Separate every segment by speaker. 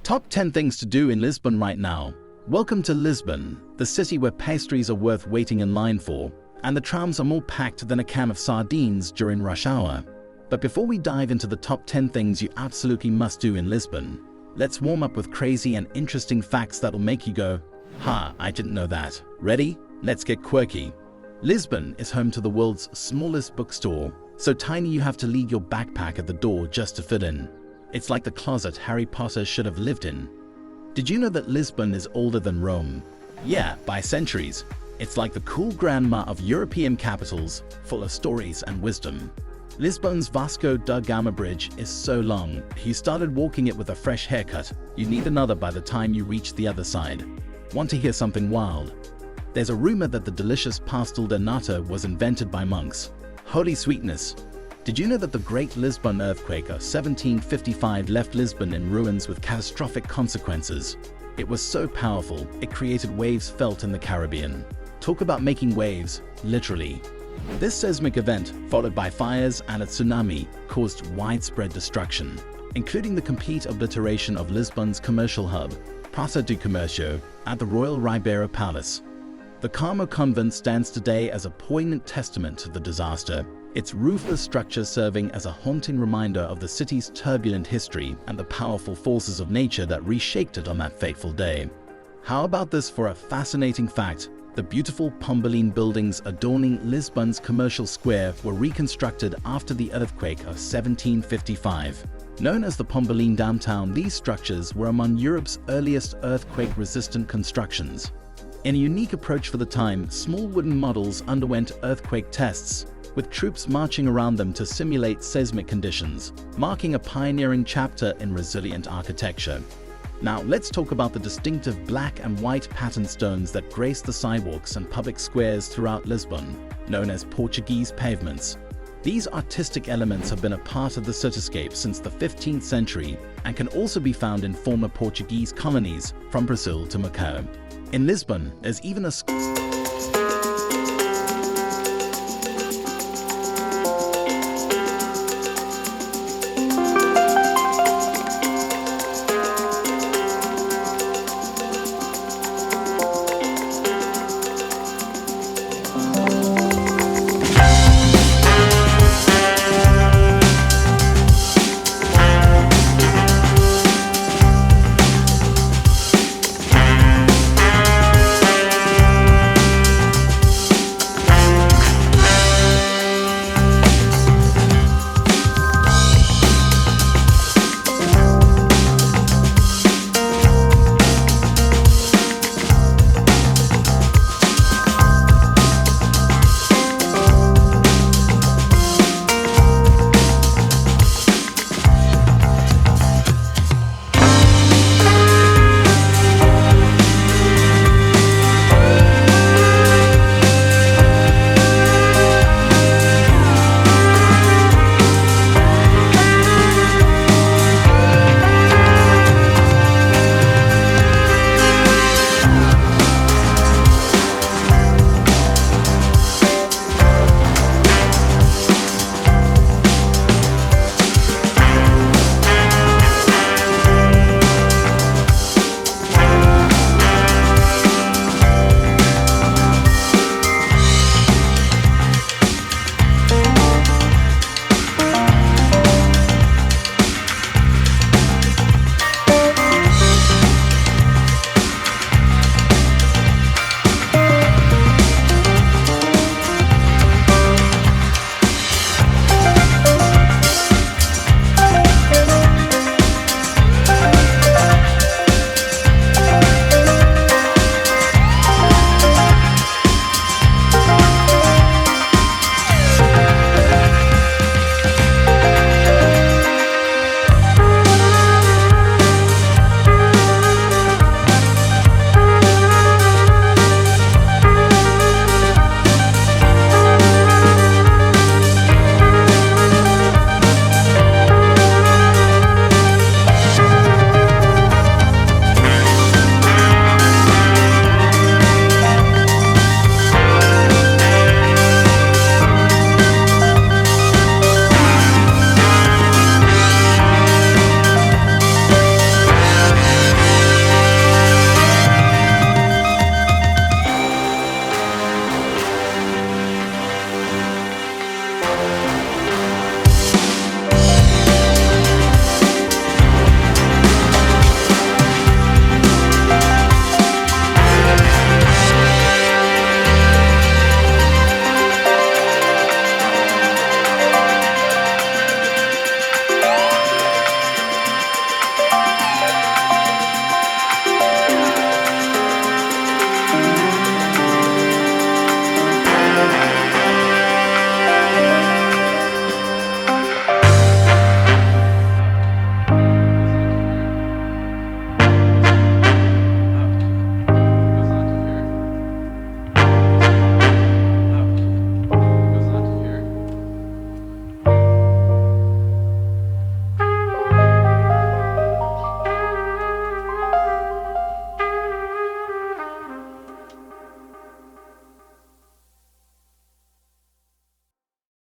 Speaker 1: Top 10 things to do in Lisbon right now. Welcome to Lisbon, the city where pastries are worth waiting in line for, and the trams are more packed than a can of sardines during rush hour. But before we dive into the top 10 things you absolutely must do in Lisbon, let's warm up with crazy and interesting facts that'll make you go, "Ha, I didn't know that." Ready? Let's get quirky. Lisbon is home to the world's smallest bookstore, so tiny you have to leave your backpack at the door just to fit in. It's like the closet Harry Potter should have lived in. Did you know that Lisbon is older than Rome? Yeah, by centuries. It's like the cool grandma of European capitals, full of stories and wisdom. Lisbon's Vasco da Gama Bridge is so long, if you started walking it with a fresh haircut, you'd need another by the time you reach the other side. Want to hear something wild? There's a rumor that the delicious pastel de nata was invented by monks. Holy sweetness! Did you know that the Great Lisbon earthquake of 1755 left Lisbon in ruins with catastrophic consequences? It was so powerful, it created waves felt in the Caribbean. Talk about making waves, literally. This seismic event, followed by fires and a tsunami, caused widespread destruction, including the complete obliteration of Lisbon's commercial hub, Praça do Comércio, at the Royal Ribeira Palace. The Carmo convent stands today as a poignant testament to the disaster, its roofless structure serving as a haunting reminder of the city's turbulent history and the powerful forces of nature that reshaped it on that fateful day. How about this for a fascinating fact? The beautiful Pombaline buildings adorning Lisbon's commercial square were reconstructed after the earthquake of 1755. Known as the Pombaline downtown, these structures were among Europe's earliest earthquake-resistant constructions. In a unique approach for the time, small wooden models underwent earthquake tests, with troops marching around them to simulate seismic conditions, marking a pioneering chapter in resilient architecture. Now let's talk about the distinctive black and white patterned stones that grace the sidewalks and public squares throughout Lisbon, known as Portuguese pavements. These artistic elements have been a part of the cityscape since the 15th century and can also be found in former Portuguese colonies from Brazil to Macau. In Lisbon, there's even a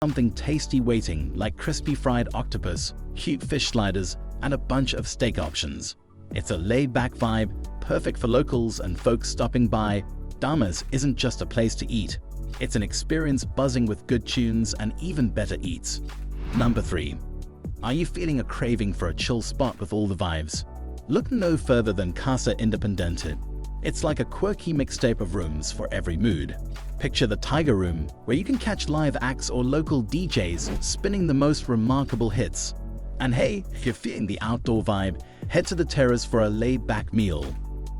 Speaker 1: something tasty waiting like crispy fried octopus, cute fish sliders, and a bunch of steak options. It's a laid-back vibe, perfect for locals and folks stopping by. Damas isn't just a place to eat. It's an experience buzzing with good tunes and even better eats. Number 3. Are you feeling a craving for a chill spot with all the vibes? Look no further than Casa Independente. It's like a quirky mixtape of rooms for every mood. Picture the Tiger Room, where you can catch live acts or local DJs spinning the most remarkable hits. And hey, if you're feeling the outdoor vibe, head to the terrace for a laid-back meal.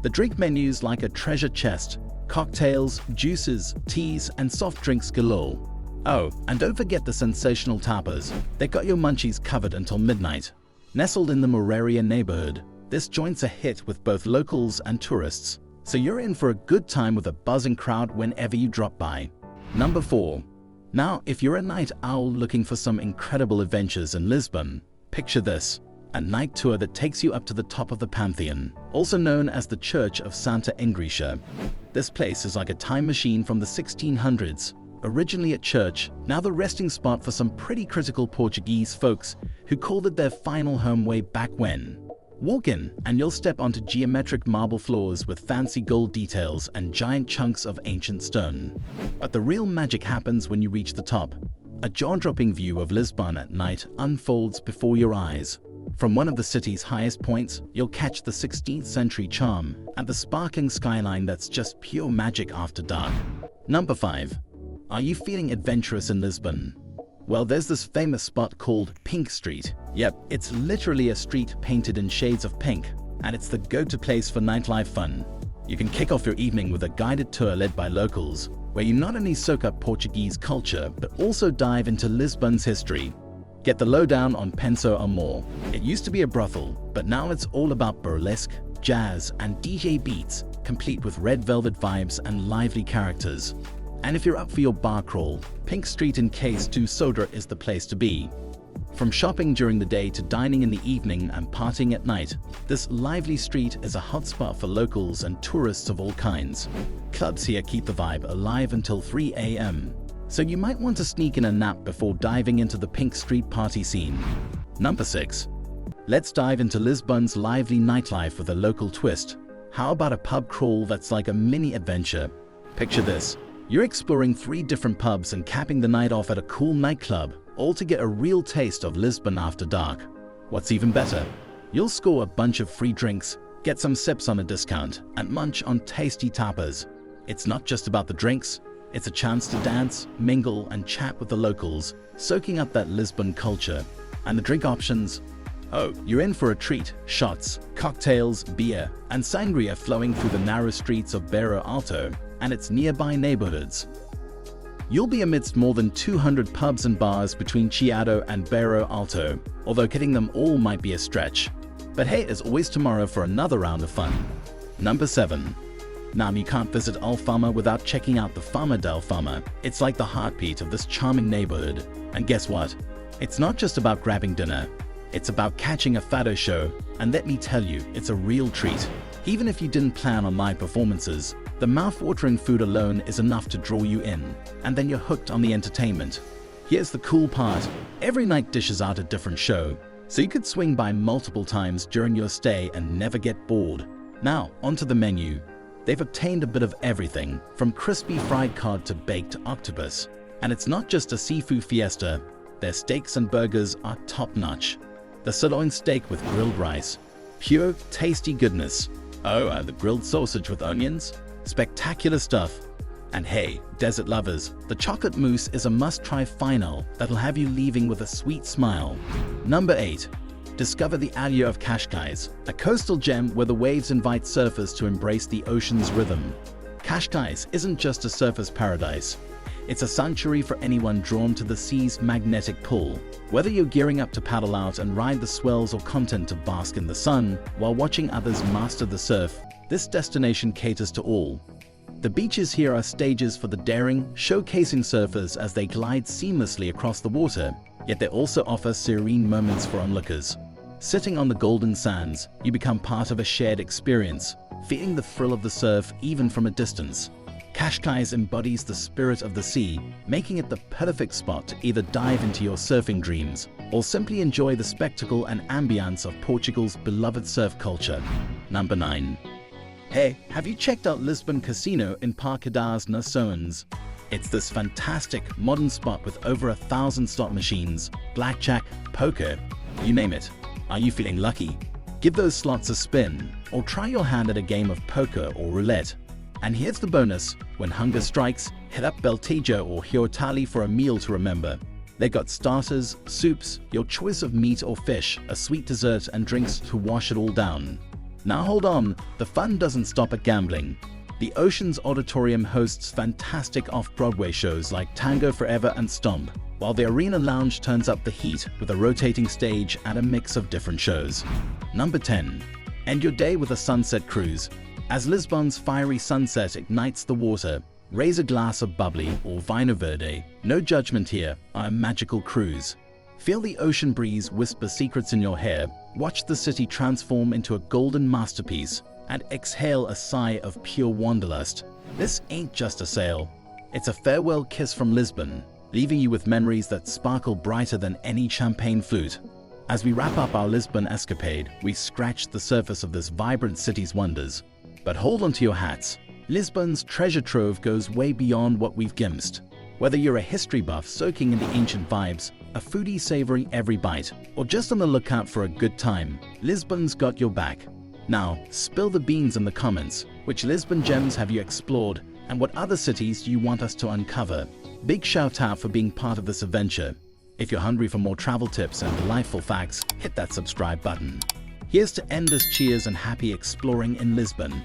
Speaker 1: The drink menu's like a treasure chest: cocktails, juices, teas, and soft drinks galore. Oh, and don't forget the sensational tapas. They've got your munchies covered until midnight. Nestled in the Moreria neighborhood, this joint's a hit with both locals and tourists. So you're in for a good time with a buzzing crowd whenever you drop by. Number 4. Now, if you're a night owl looking for some incredible adventures in Lisbon, picture this: a night tour that takes you up to the top of the Pantheon, also known as the Church of Santa Justa. This place is like a time machine from the 1600s. Originally a church, now the resting spot for some pretty critical Portuguese folks who called it their final home way back when. Walk in and you'll step onto geometric marble floors with fancy gold details and giant chunks of ancient stone. But the real magic happens when you reach the top. A jaw-dropping view of Lisbon at night unfolds before your eyes. From one of the city's highest points, you'll catch the 16th century charm and the sparkling skyline that's just pure magic after dark. Number 5. Are you feeling adventurous in Lisbon? Well, there's this famous spot called Pink Street. Yep, it's literally a street painted in shades of pink, and it's the go-to place for nightlife fun. You can kick off your evening with a guided tour led by locals, where you not only soak up Portuguese culture, but also dive into Lisbon's history. Get the lowdown on Penso Amor. It used to be a brothel, but now it's all about burlesque, jazz, and DJ beats, complete with red velvet vibes and lively characters. And if you're up for your bar crawl, Pink Street in Case 2 Soda is the place to be. From shopping during the day to dining in the evening and partying at night, this lively street is a hotspot for locals and tourists of all kinds. Clubs here keep the vibe alive until 3 a.m. So you might want to sneak in a nap before diving into the Pink Street party scene. Number 6. Let's dive into Lisbon's lively nightlife with a local twist. How about a pub crawl that's like a mini adventure? Picture this: you're exploring 3 different pubs and capping the night off at a cool nightclub, all to get a real taste of Lisbon after dark. What's even better? You'll score a bunch of free drinks, get some sips on a discount, and munch on tasty tapas. It's not just about the drinks, it's a chance to dance, mingle, and chat with the locals, soaking up that Lisbon culture. And the drink options? Oh, you're in for a treat. Shots, cocktails, beer, and sangria flowing through the narrow streets of Bairro Alto and its nearby neighborhoods. You'll be amidst more than 200 pubs and bars between Chiado and Bairro Alto, although hitting them all might be a stretch. But hey, there's always tomorrow for another round of fun. Number 7. Now, you can't visit Alfama without checking out the Fama del Alfama. It's like the heartbeat of this charming neighborhood. And guess what? It's not just about grabbing dinner. It's about catching a Fado show, and let me tell you, it's a real treat. Even if you didn't plan on live performances, the mouth-watering food alone is enough to draw you in, and then you're hooked on the entertainment. Here's the cool part: every night dishes out a different show, so you could swing by multiple times during your stay and never get bored. Now, onto the menu. They've obtained a bit of everything, from crispy fried cod to baked octopus. And it's not just a seafood fiesta. Their steaks and burgers are top-notch. The sirloin steak with grilled rice, pure, tasty goodness. Oh, the grilled sausage with onions? Spectacular stuff. And hey, desert lovers, the chocolate mousse is a must-try final that'll have you leaving with a sweet smile. Number 8. Discover the area of Cascais, a coastal gem where the waves invite surfers to embrace the ocean's rhythm. Cascais isn't just a surfer's paradise. It's a sanctuary for anyone drawn to the sea's magnetic pull. Whether you're gearing up to paddle out and ride the swells or content to bask in the sun while watching others master the surf, this destination caters to all. The beaches here are stages for the daring, showcasing surfers as they glide seamlessly across the water, yet they also offer serene moments for onlookers. Sitting on the golden sands, you become part of a shared experience, feeling the thrill of the surf even from a distance. Cascais embodies the spirit of the sea, making it the perfect spot to either dive into your surfing dreams or simply enjoy the spectacle and ambience of Portugal's beloved surf culture. Number 9. Hey, have you checked out Lisbon Casino in Parque das Nações? It's this fantastic modern spot with over 1,000 slot machines, blackjack, poker, you name it. Are you feeling lucky? Give those slots a spin or try your hand at a game of poker or roulette. And here's the bonus: when hunger strikes, hit up Beltejo or Hiotali for a meal to remember. They got starters, soups, your choice of meat or fish, a sweet dessert, and drinks to wash it all down. Now hold on, the fun doesn't stop at gambling. The Ocean's Auditorium hosts fantastic off-Broadway shows like Tango Forever and Stomp, while the Arena Lounge turns up the heat with a rotating stage and a mix of different shows. Number 10. End your day with a sunset cruise. As Lisbon's fiery sunset ignites the water, raise a glass of bubbly or Vino Verde, no judgment here, on a magical cruise. Feel the ocean breeze whisper secrets in your hair, watch the city transform into a golden masterpiece, and exhale a sigh of pure wanderlust. This ain't just a sail, it's a farewell kiss from Lisbon, leaving you with memories that sparkle brighter than any champagne flute. As we wrap up our Lisbon escapade, we scratched the surface of this vibrant city's wonders. But hold on to your hats. Lisbon's treasure trove goes way beyond what we've glimpsed. Whether you're a history buff soaking in the ancient vibes, a foodie savoring every bite, or just on the lookout for a good time, Lisbon's got your back. Now, spill the beans in the comments. Which Lisbon gems have you explored, and what other cities do you want us to uncover? Big shout out for being part of this adventure. If you're hungry for more travel tips and delightful facts, hit that subscribe button. Here's to endless cheers and happy exploring in Lisbon.